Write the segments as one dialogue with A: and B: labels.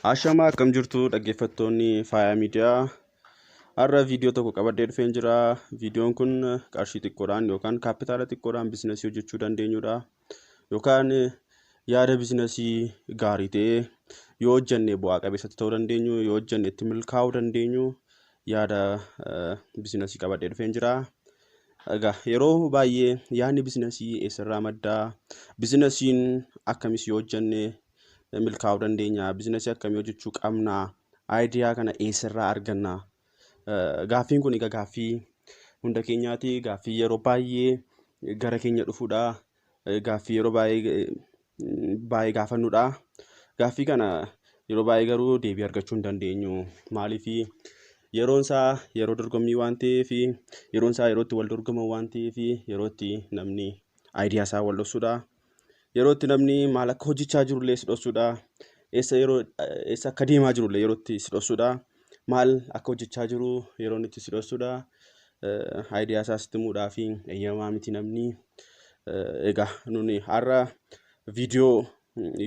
A: Ashama akkam jirtu dhaggeeffattoonni Faayaa Miidiyaa. Har'a viidiyoo tokko qabadhee dhufeen jira. Viidiyoon kun qarshii xiqqoodhaan yookaan kaapitaala xiqqoodhaan biizinasii hojjechuu dandeenyudha. Yookaan yaada biizinasii gaarii ta'ee yoo hojjenne bu'aa qabeessa ta'uu dandeenyu, yoo hojjenne itti milkaa'uu dandeenyu yaada biizinasii qabadhee dhufeen jira. Egaa yeroo baay'ee yaadni biizinasii eessarraa maddaa? Biizinasiin akkamis yoo hojjenne milkaa'uu dandeenya? Biizinasii akkamii hojjechuu qabna? Aayidiyaa kana eessarraa arganna? Gaaffiin kun egaa gaaffii hunda keenyaati. Gaaffii yeroo baay'ee gara keenya dhufuudha. Gaaffii yeroo baay'ee gaafannudha. Gaaffii kana yeroo baay'ee garuu deebii argachuu hin dandeenyu. Maaliif yeroon isaa yeroo dorgommii waan ta'eef, yeroon isaa yeroo itti wal dorgoman waan ta'eef, yeroo itti namni aayidiyaa isaa wal dhoksuudha. Yeroo itti namni maal akka hojjechaa jirullee si dhoksuudha. Eessa akka deemaa jirullee yeroo itti si dhoksuudha. Maal akka hojjechaa jiru yeroo itti si dhoksuudha. Aayidiyaa isaa sitti himuudhaa fi eeyyamaa miti namni. Egaa nuni har'a viidiyoo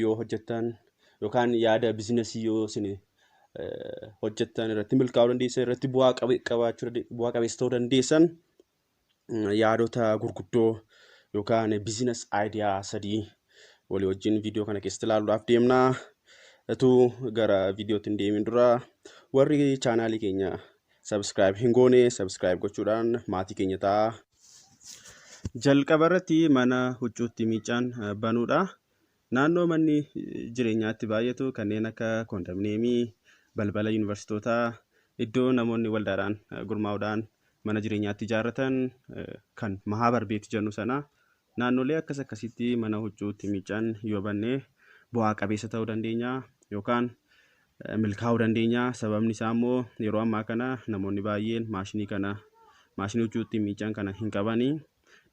A: yoo hojjettan yookaan yaada biizinasii yoo isin hojjettan irratti milkaa'uu dandeessan, irratti bu'aa qabeessa ta'uu dandeessan yaadota gurguddoo yookaan biizinas aayidiyaa sadii walii wajjin viidiyoo kana keessatti ilaaluudhaaf deemna. Utuu gara viidiyootti hin deemin dura warri chaanaalii keenya sabskiraayib hin goone sabskiraayib gochuudhaan maatii keenya ta'a. Jalqaba irratti mana huccuutti miicaan banuudha. Naannoo manni jireenyaatti baay'atu kanneen akka koondominiyeemii, balbala yuunivarsiitootaa, iddoo namoonni waldaadhaan gurmaa'uudhaan mana jireenyaatti ijaarratan kan mahaabar beet jennu sana naannolee akkasitti mana huccuutti miicaan yoo banne bu'aa qabeessa ta'uu dandeenya yookaan milkaa'uu dandeenya. Sababni isaa immoo yeroo ammaa kana namoonni baay'een maashinii huccuutti miicaan kana hin qabanii.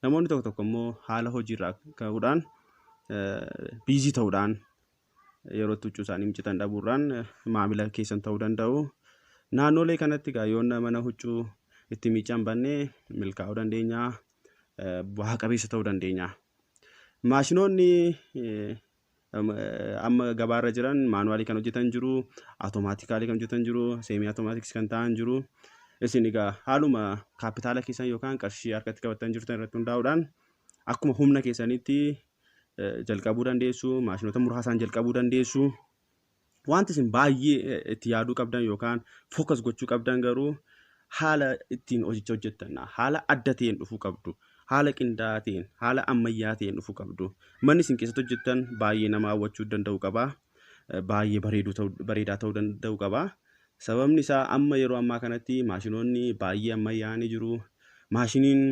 A: Namoonni tokko immoo haala hojiirraa ka'uudhaan biizii ta'uudhaan yeroo itti huccuu isaanii miicatan dhabuudhaan maamila keessan ta'uu danda'u. Naannolee kanatti yoo mana huccuu itti miicaan banne milkaa'uu dandeenya, bu'aa qabeessa ta'uu dandeenya. Maashinoonni amma gabaarra jiran maanuwaalii kan hojjetan jiru, automaatikaalii kan hojjetan jiru, seemii automaatikis kan ta'an jiru. Isin egaa haaluma kaapitaala keessan yookaan qarshii harkatti qabattan jirtan irratti hundaa'uudhaan akkuma humna keessanitti jalqabuu dandeessu. Maashinoota muraasaan jalqabuu dandeessu. Wanti isin baay'ee itti yaaduu qabdan yookaan fookas gochuu qabdan garuu haala ittiin hojicha hojjettan haala adda ta'een dhufuu qabdu. Haala qindaa'aa ta'een, haala ammayyaa ta'een dhufuu qabdu. Manni isin keessatti hojjettan baay'ee nama hawwachuu danda'u qaba. Baay'ee bareedaa ta'uu danda'u qaba. Sababni isaa amma yeroo ammaa kanatti maashinoonni baay'ee ammayyaa'anii jiru. Maashiniin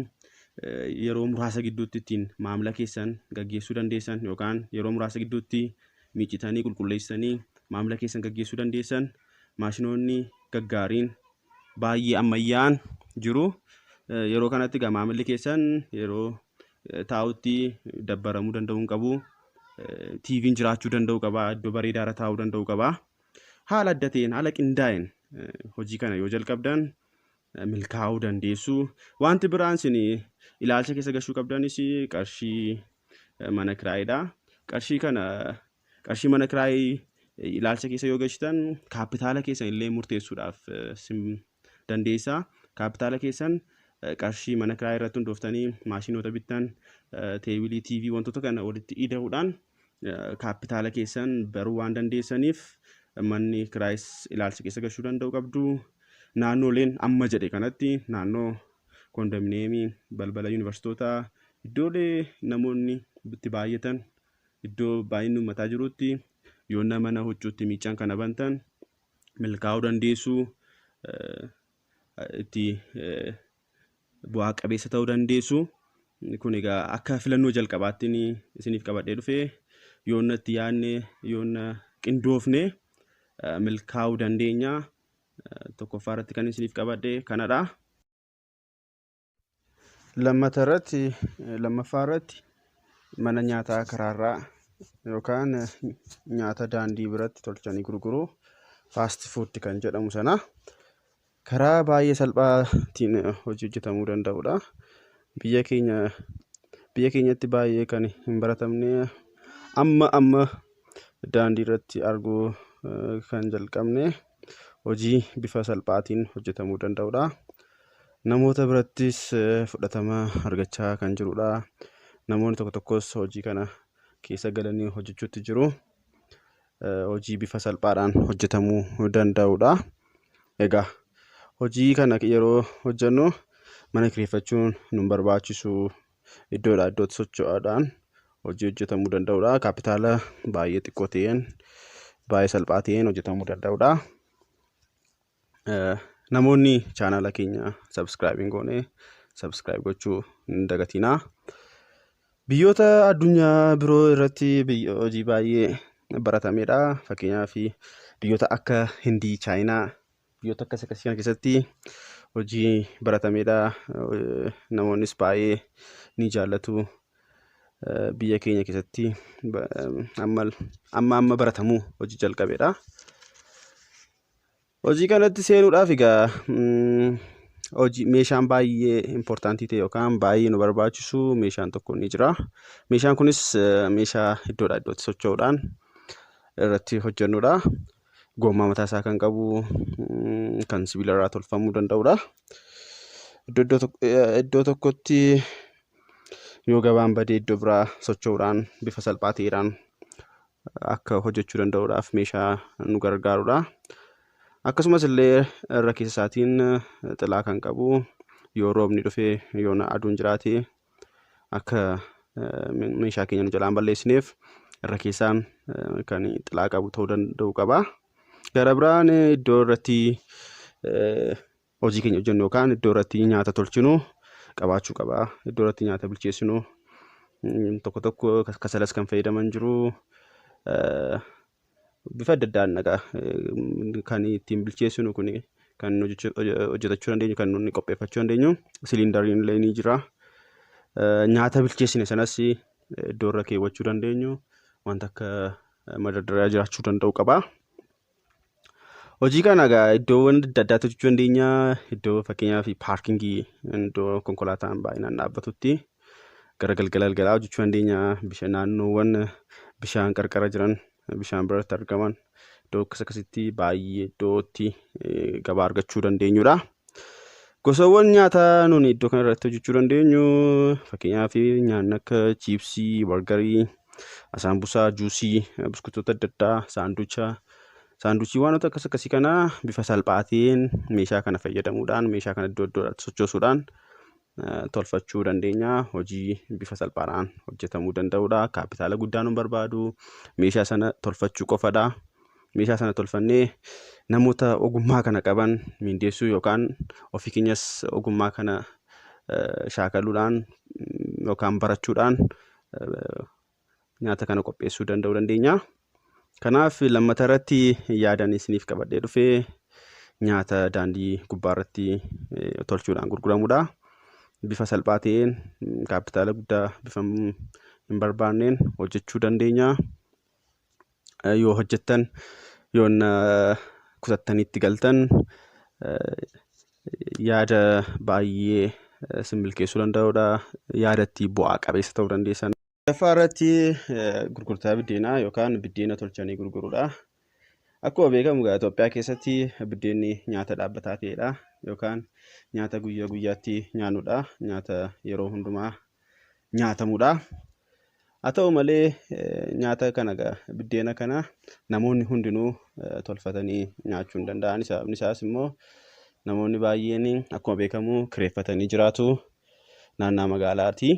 A: yeroo muraasa gidduutti ittiin maamila keessan gaggeessuu dandeessan yookaan yeroo muraasa gidduutti miicitanii qulqulleessanii maamila keessan gaggeessuu dandeessan maashinoonni gaggaariin baay'ee ammayyaa'an jiru. Yeroo kanatti maamilli keessan yeroo taa'utti dabbaramuu danda'uu hin qabu. TV'n jiraachuu danda'u qaba. Iddoo bareedaarra taa'uu danda'u qaba. Haala adda ta'een, haala qindaa'een hojii kana yoo jalqabdan milkaa'uu dandeessu. Wanti biraan isin ilaalcha keessa gashuu qabdanis qarshii mana kiraayiidha. Qarshii mana kiraayii ilaalcha keessa yoo gashitan kaapitaala keessan illee murteessuudhaaf dandeessa. Kaapitaala keessan qarshii mana kiraayii irratti hundooftanii maashinoota bittan, teebilii, TV wantoota kana walitti ida'uudhaan kaapitaala keessan baruu waan dandeessaniif manni kiraayis ilaalcha keessa gashuu danda'u qabdu. Naannoleen amma jedhe kanatti naannoo koondominiyeemii, balbala yuunivarsiitootaa, iddoolee namoonni itti baay'atan, iddoo baay'inni uummataa jirutti yoo mana huccuutti miicaan kana bantan milkaa'uu dandeessu. Itti bu'aa qabeessa ta'uu dandeessu. Kun egaa akka filannoo jalqabaatti isiniif qabadhee dhufe yoo itti yaadne yoo qindoofne milkaa'uu dandeenya. Tokkoffaa irratti kan isiniif qabadhe kanadha. Lammaffaa irratti mana nyaataa karaarraa yookaan nyaata daandii biratti tolchanii gurguru faast food kan jedhamu sana karaa baay'ee salphaatiin hojjetamuu danda'udha. Biyya keenyatti baay'ee kan hin baratamne amma daandii irratti arguu kan jalqabne hojii bifa salphaatiin hojjetamuu danda'udha. Namoota birattis fudhatama argachaa kan jirudha. Namoonni tokko tokkos hojii kana keessa galanii hojjechuutti jiru. Hojii bifa salphaadhaan hojjetamuu danda'udha. Egaa hojii kana yeroo hojjennu mana kireeffachuun nu barbaachisu iddoodhaa iddootti socho'uudhaan hojii hojjetamuu danda'udha. Kaapitaala baay'ee xiqqoo ta'een baay'ee salphaa ta'een hojjetamuu danda'udha. Namoonni chaanala keenya subscribe goone subscribe gochuu hin dagatinaa. Biyyoota addunyaa biroo irratti hojii baay'ee baratamedha. Fakkeenyaaf biyyoota akka Hindii, Chaayinaa, biyyoota akkasii kana keessatti hojii baratamedha. Namoonnis baay'ee ni jaallatu. Biyya keenya keessatti amma baratamuu hojii jalqabedha. Hojii kanatti seenuudhaaf egaa hojii meeshaan baay'ee importantii ta'e yookaan baay'ee nu barbaachisu meeshaan tokko ni jira. Meeshaan kunis meeshaa iddoodhaa iddootti socho'uudhaan irratti hojjennudha. Gommaa mataa isaa kan qabu kan sibiila irraa tolfamuu danda'udha. Iddoo tokkotti yoo gabaan badee iddoo biraa socho'uudhaan bifa salphaa ta'eedhaan akka hojjechuu danda'uudhaaf meeshaa nu gargaarudha. Akkasumas illee irra keessa isaatiin xilaa kan qabu yoo roobni dhufee yoo aduun jiraate akka meeshaa keenya nu jalaan balleessineef irra keessaan kan xilaa qabu ta'uu danda'u qaba. Gara biraan iddoo irratti hojii keenya hojjennu yookaan iddoo irratti nyaata tolchinu qabaachuu qaba. Iddoo irratti nyaata bilcheessinu tokko tokko kasalas kan fayyadaman jiru. Bifa adda addaan kan ittiin bilcheessinu kun kan hojjetachuu dandeenyu kan nuti qopheeffachuu dandeenyu siliindariin illee ni jira. Nyaata bilcheessine sanas iddoo irra keewwachuu dandeenyu wanta akka madardara jiraachuu danda'u qaba. Hojii kana egaa iddoowwan adda addaatti hojjechuu dandeenya. Iddoo fakkeenyaaf paarkingii iddoo konkolaataan baay'inaan dhaabbatutti gara galgala hojjechuu dandeenya. Naannoowwan bishaan qarqara jiran bishaan biratti argaman iddoo akkasitti baay'ee iddootti gabaa argachuu dandeenyudha. Gosawwan nyaataa nuni iddoo kana irratti hojjechuu dandeenyu fakkeenyaaf nyaanni akka chiipsii, bargarii, asaambusaa, juusii, biskuutota adda addaa, saanduchii wantoota akkasii kana bifa salphaatiin meeshaa kana fayyadamuudhaan meeshaa kana iddoo iddootti sochoosuudhaan tolfachuu dandeenya. Hojii bifa salphaadhaan hojjetamuu danda'udha. Kaapitaala guddaa nu barbaadu. Meeshaa sana tolfachuu qofadha. Meeshaa sana tolfannee namoota ogummaa kana qaban mindeessuu yookaan ofii keenyas ogummaa kana shaakaluudhaan yookaan barachuudhaan nyaata kana qopheessuu danda'uu dandeenya. Kanaaf lammata irratti yaadan isiniif qabadhee dhufee nyaata daandii gubbaa irratti tolchuudhaan gurguramudha. Bifa salphaa ta'een kaapitaala guddaa bifa hin barbaanneen hojjechuu dandeenya. Yoo hojjettan yoo kutattanitti galtan yaada baay'ee isin milkeessuu danda'udha. Yaadatti bu'aa qabeessa ta'uu dandeessan. Lafa irratti gurgurtaa biddeenaa yookaan biddeena tolchanii gurguruudha. Akkuma beekamu Itoophiyaa keessatti biddeenni nyaata dhaabbataa ta'edha yookaan nyaata guyyaa guyyaatti nyaannudha. Nyaata yeroo hundumaa nyaatamudha. Haa ta'u malee nyaata kana biddeena kana namoonni hundinuu tolfatanii nyaachuu hin danda'an. Sababni isaas immoo namoonni baay'een akkuma beekamu kireeffatanii jiraatu naannoo magaalaati.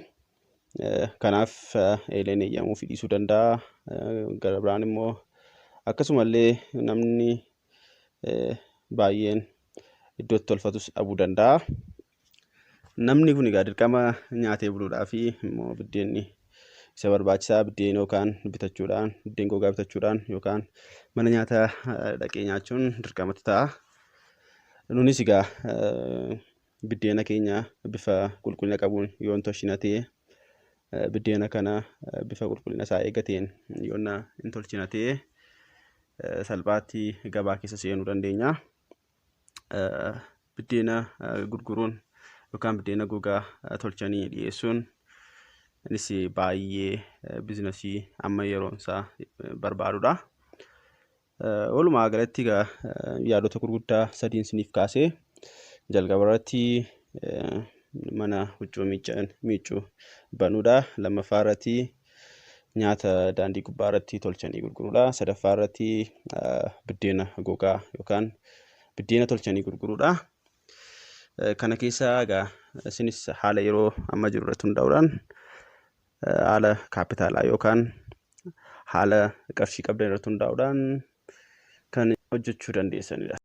A: Kanaaf eeleen eeyyamuu fi dhiisuu danda'a. Gara biraan immoo akkasumallee namni baay'een iddootti tolfatus dhabuu danda'a. Namni kun egaa dirqama nyaatee buluudhaaf immoo biddeenni isa barbaachisaa. Biddeen yookaan bitachuudhaan biddeen gogaa bitachuudhaan yookaan mana nyaataa dhaqee nyaachuun dirqamatti ta'a. Nunis egaa biddeena keenya bifa qulqullina qabuun yoo hin tolchinatee biddeena kana bifa qulqullina isaa eeggateen yoo hin tolchinatee salphaatti gabaa keessa seenuu dandeenya. Biddeena gurguruun yookaan biddeena gogaa tolchanii dhiyeessuun innis baay'ee biizinasii amma yeroon isaa barbaadudha. Walumaa galatti egaa yaadota gurguddaa sadiin isiniif kaasee jalqaba irratti mana huccuu miiccuu banuudha. Lammaffaa irratti nyaata daandii gubbaa irratti tolchanii gurguruudha. Sadaffaa irratti biddeena gogaa yookaan biddeena tolchanii gurguruudha. Kana keessaa egaa isinis haala yeroo amma jiru irratti hundaa'uudhaan haala kaapitaalaa yookaan haala qarshii qabdan irratti hundaa'uudhaan kan hojjechuu dandeessanidha.